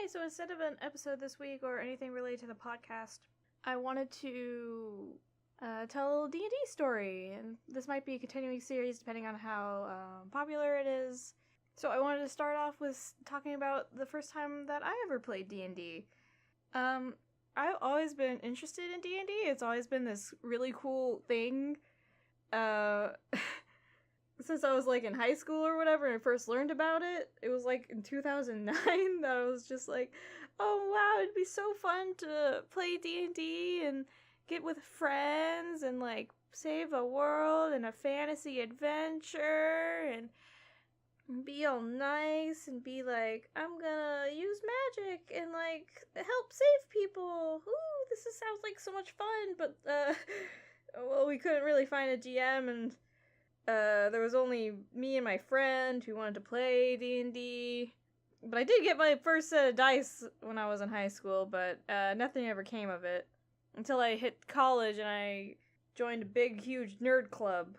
Hey, so instead of an episode this week or anything related to the podcast, I wanted to tell a little D&D story, and this might be a continuing series depending on how popular it is. So I wanted to start off with talking about the first time that I ever played D&D. I've always been interested in D&D. It's always been this really cool thing. Since I was like in high school or whatever and I first learned about it, it was like in 2009 that I was just like, oh wow, it'd be so fun to play D&D and get with friends and like save a world and a fantasy adventure and be all nice and be like, I'm gonna use magic and like help save people. Ooh, sounds like so much fun, but well, we couldn't really find a GM, and there was only me and my friend who wanted to play D&D. But I did get my first set of dice when I was in high school, but nothing ever came of it. Until I hit college and I joined a big, huge nerd club.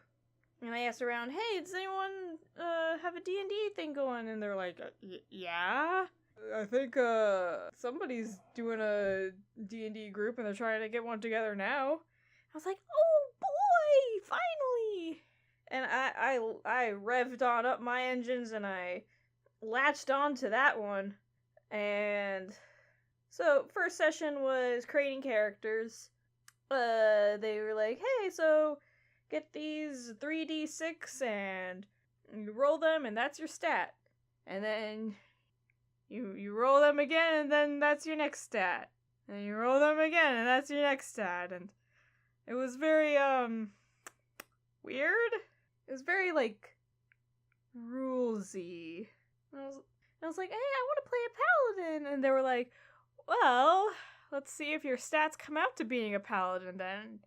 And I asked around, hey, does anyone have a D&D thing going? And they're like, yeah? I think somebody's doing a D&D group and they're trying to get one together now. I was like, oh boy, finally! And I revved on up my engines and I latched on to that one. And so first session was creating characters. They were like, hey, so get these 3d6 and you roll them and that's your stat. And then you roll them again and then that's your next stat. And you roll them again and that's your next stat. And it was very, weird. It was very, like, rulesy. I was like, hey, I want to play a paladin. And they were like, well, let's see if your stats come out to being a paladin then.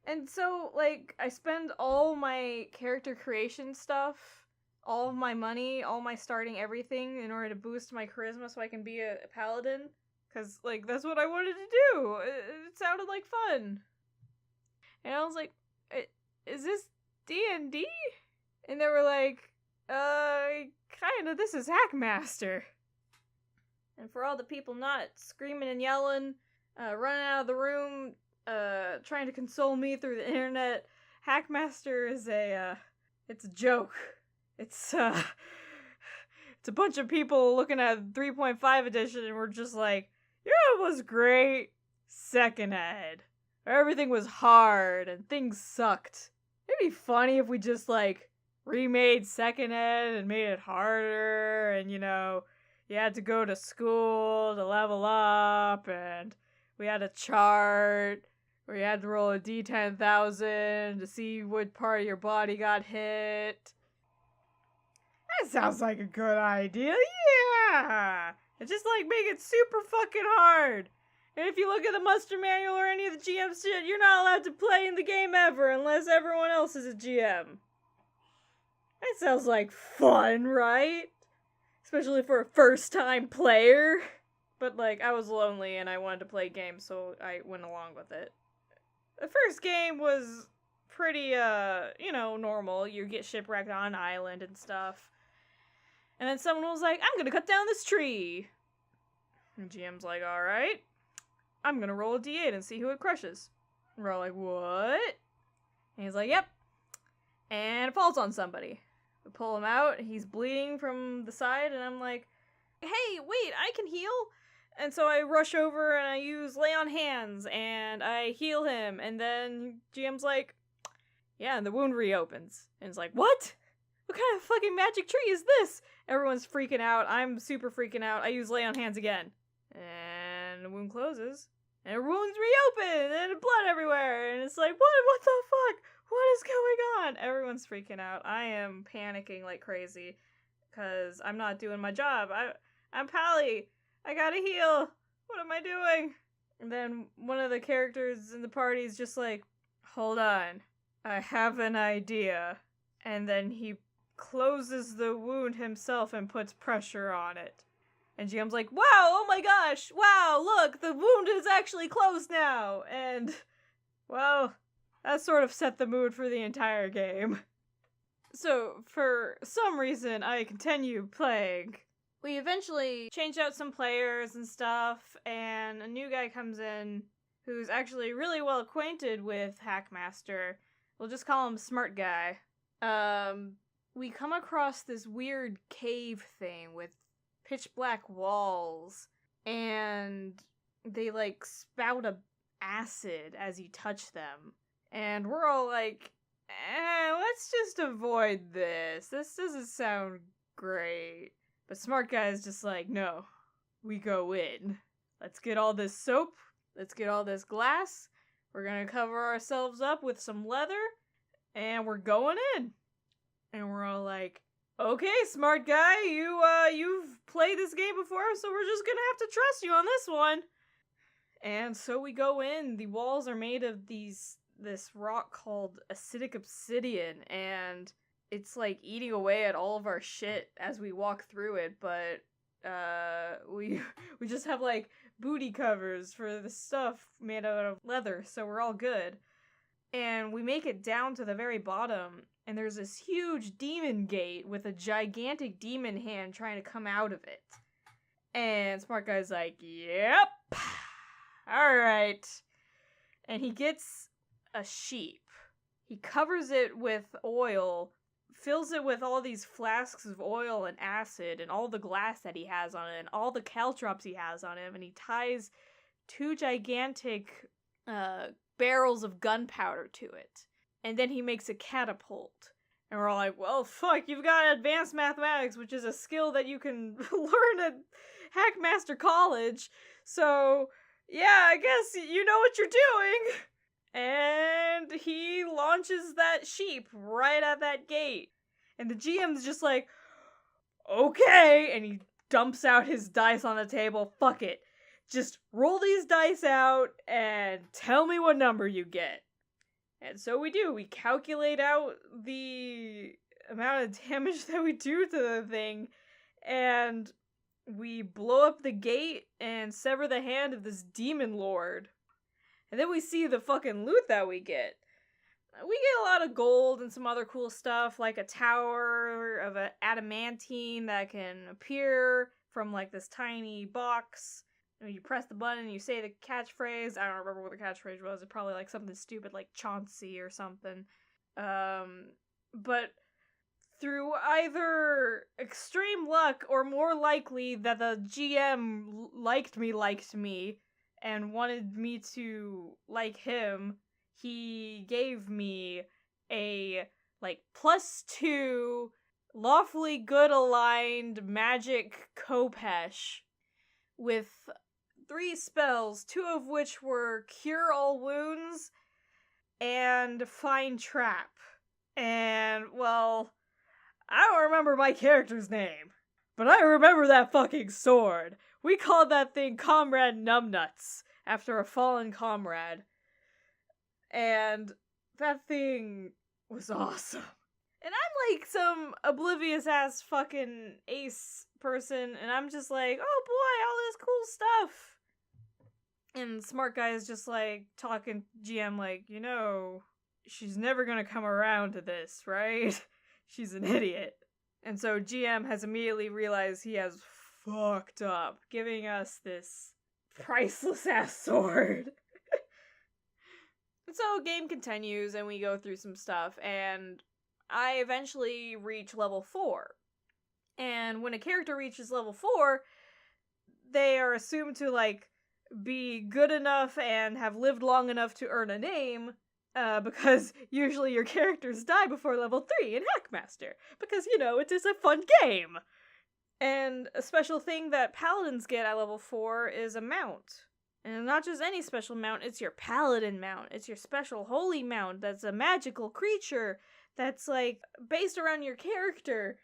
And so, like, I spend all my character creation stuff, all of my money, all my starting everything in order to boost my charisma so I can be a paladin. Because, like, that's what I wanted to do. It sounded like fun. And I was like, is this D&D? And they were like, kinda, this is Hackmaster. And for all the people not screaming and yelling, running out of the room, trying to console me through the internet, Hackmaster is it's a joke. It's a bunch of people looking at 3.5 edition and we're just like, yeah, it was great. Second ed. Everything was hard and things sucked. It'd be funny if we just, like, remade second ed and made it harder and, you know, you had to go to school to level up and we had a chart where you had to roll a d10,000 to see what part of your body got hit. That sounds like a good idea, yeah! And just, like, make it super fucking hard. And if you look at the muster manual or any of the GM shit, you're not allowed to play in the game ever unless everyone else is a GM. That sounds like fun, right? Especially for a first-time player. But, like, I was lonely and I wanted to play games, so I went along with it. The first game was pretty, normal. You get shipwrecked on an island and stuff. And then someone was like, I'm gonna cut down this tree. And GM's like, alright. I'm gonna roll a d8 and see who it crushes. And we're all like, what? And he's like, yep. And it falls on somebody. We pull him out, he's bleeding from the side, and I'm like, hey, wait, I can heal? And so I rush over and I use Lay on Hands, and I heal him, and then GM's like, yeah, and the wound reopens. And it's like, what? What kind of fucking magic tree is this? Everyone's freaking out, I'm super freaking out, I use Lay on Hands again. And the wound closes. And her wounds reopen, and blood everywhere, and it's like, what the fuck? What is going on? Everyone's freaking out. I am panicking like crazy, because I'm not doing my job. I'm Pally. I gotta heal. What am I doing? And then one of the characters in the party is just like, hold on. I have an idea. And then he closes the wound himself and puts pressure on it. And GM's like, wow, oh my gosh, wow, look, the wound is actually closed now. And, well, that sort of set the mood for the entire game. So, for some reason, I continue playing. we eventually change out some players and stuff, and a new guy comes in who's actually really well acquainted with Hackmaster. We'll just call him Smart Guy. We come across this weird cave thing with pitch black walls, and they like spout a acid as you touch them. And we're all like, let's just avoid this. This doesn't sound great. But Smart Guy is just like, no, we go in. Let's get all this soap. Let's get all this glass. We're gonna cover ourselves up with some leather. And we're going in. And we're all like, okay, Smart Guy, you've played this game before, so we're just gonna have to trust you on this one. And so we go in. The walls are made of this rock called acidic obsidian, and it's like eating away at all of our shit as we walk through it, but we just have like booty covers for the stuff made out of leather, so we're all good. And we make it down to the very bottom, and there's this huge demon gate with a gigantic demon hand trying to come out of it. And Smart Guy's like, yep, alright. And he gets a sheep. He covers it with oil, fills it with all these flasks of oil and acid and all the glass that he has on it and all the caltrops he has on him, and he ties 2 gigantic barrels of gunpowder to it. And then he makes a catapult. And we're all like, well, fuck, you've got advanced mathematics, which is a skill that you can learn at Hackmaster College. So, yeah, I guess you know what you're doing. And he launches that sheep right at that gate. And the GM's just like, okay. And he dumps out his dice on the table. Fuck it. Just roll these dice out and tell me what number you get. And so we do. We calculate out the amount of damage that we do to the thing. And we blow up the gate and sever the hand of this demon lord. And then we see the fucking loot that we get. We get a lot of gold and some other cool stuff, like a tower of adamantine that can appear from like this tiny box. And you press the button and you say the catchphrase. I don't remember what the catchphrase was. It's probably like something stupid like Chauncey or something. But through either extreme luck or more likely that the GM liked me, and wanted me to like him, he gave me a, like, +2 lawfully good aligned magic Khopesh with 3 spells, 2 of which were Cure All Wounds and Find Trap. And, well, I don't remember my character's name, but I remember that fucking sword. We called that thing Comrade Numbnuts, after a fallen comrade. And that thing was awesome. And I'm like some oblivious-ass fucking ace person, and I'm just like, oh boy, all this cool stuff. And Smart Guy is just like, talking GM like, you know, she's never gonna come around to this, right? She's an idiot. And so GM has immediately realized he has fucked up, giving us this priceless-ass sword. And so game continues, and we go through some stuff, and I eventually reach level 4. And when a character reaches level 4, they are assumed to, like, be good enough and have lived long enough to earn a name, because usually your characters die before level 3 in Hackmaster, because, you know, it is a fun game. And a special thing that paladins get at level 4 is a mount. And not just any special mount, it's your paladin mount. It's your special holy mount that's a magical creature that's, like, based around your character.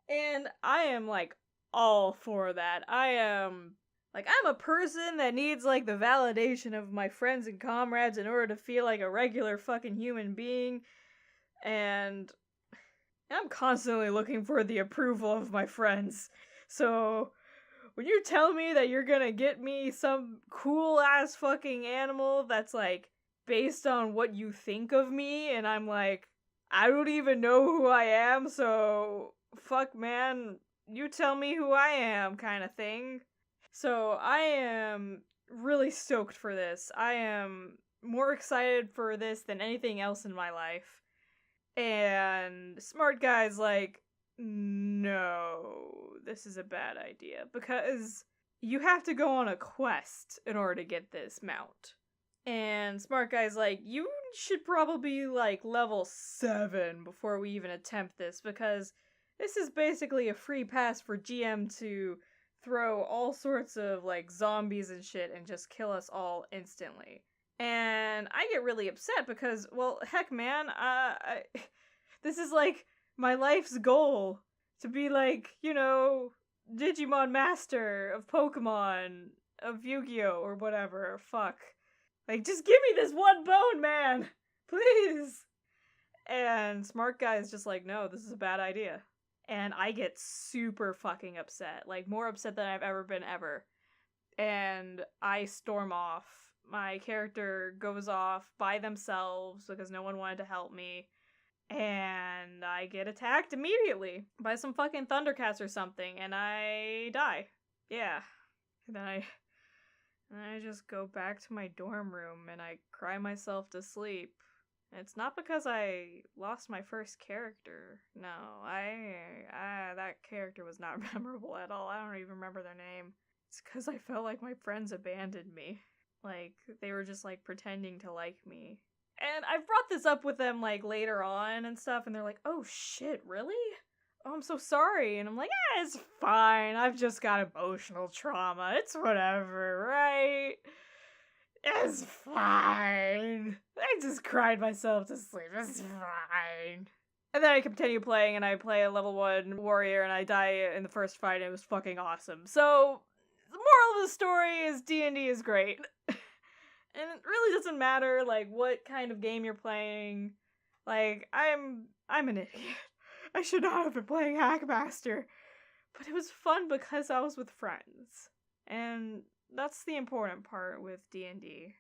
And I am, like, all for that. I'm a person that needs, like, the validation of my friends and comrades in order to feel like a regular fucking human being. And I'm constantly looking for the approval of my friends. So when you tell me that you're gonna get me some cool-ass fucking animal that's, like, based on what you think of me, and I'm like, I don't even know who I am, so fuck, man, you tell me who I am kind of thing. So I am really stoked for this. I am more excited for this than anything else in my life. And Smart Guy's like, no, this is a bad idea because you have to go on a quest in order to get this mount. And Smart Guy's like, you should probably be like level 7 before we even attempt this because this is basically a free pass for GM to throw all sorts of like zombies and shit and just kill us all instantly. And I get really upset because, well, heck man, this is like my life's goal to be like, Digimon Master of Pokemon, of Yu-Gi-Oh! Or whatever, fuck. Like, just give me this one bone, man! Please! And Smart Guy is just like, no, this is a bad idea. And I get super fucking upset. Like, more upset than I've ever been ever. And I storm off. My character goes off by themselves because no one wanted to help me. And I get attacked immediately by some fucking Thundercats or something. And I die. Yeah. And then I just go back to my dorm room and I cry myself to sleep. It's not because I lost my first character. No, that character was not memorable at all. I don't even remember their name. It's because I felt like my friends abandoned me. Like, they were just, like, pretending to like me. And I've brought this up with them, like, later on and stuff, and they're like, oh shit, really? Oh, I'm so sorry. And I'm like, it's fine. I've just got emotional trauma. It's whatever, right? It's fine. I just cried myself to sleep. It's fine. And then I continue playing, and I play a level 1 warrior, and I die in the first fight, and it was fucking awesome. So, the moral of the story is D&D is great. And it really doesn't matter, like, what kind of game you're playing. Like, I'm an idiot. I should not have been playing Hackmaster. But it was fun because I was with friends. And that's the important part with D&D.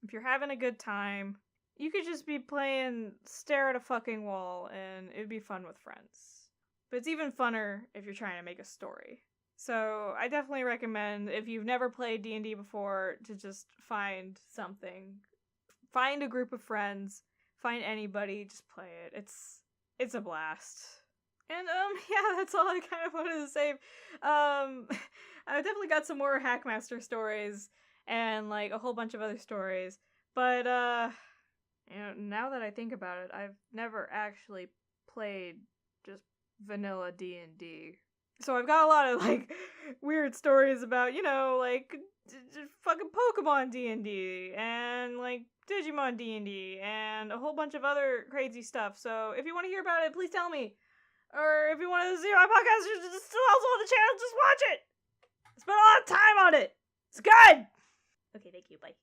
If you're having a good time, you could just be playing stare at a fucking wall and it'd be fun with friends. But it's even funner if you're trying to make a story. So I definitely recommend, if you've never played D&D before, to just find something. Find a group of friends. Find anybody. Just play it. It's a blast. And, yeah, that's all I kind of wanted to say. I've definitely got some more Hackmaster stories and, like, a whole bunch of other stories. But, now that I think about it, I've never actually played just vanilla D&D. So I've got a lot of, like, weird stories about, like, fucking Pokemon D&D, and, like, Digimon D&D, and a whole bunch of other crazy stuff. So if you want to hear about it, please tell me. Or if you want to see my podcast, you're still also on the channel, just watch it! I spent a lot of time on it! It's good! Okay, thank you, bye.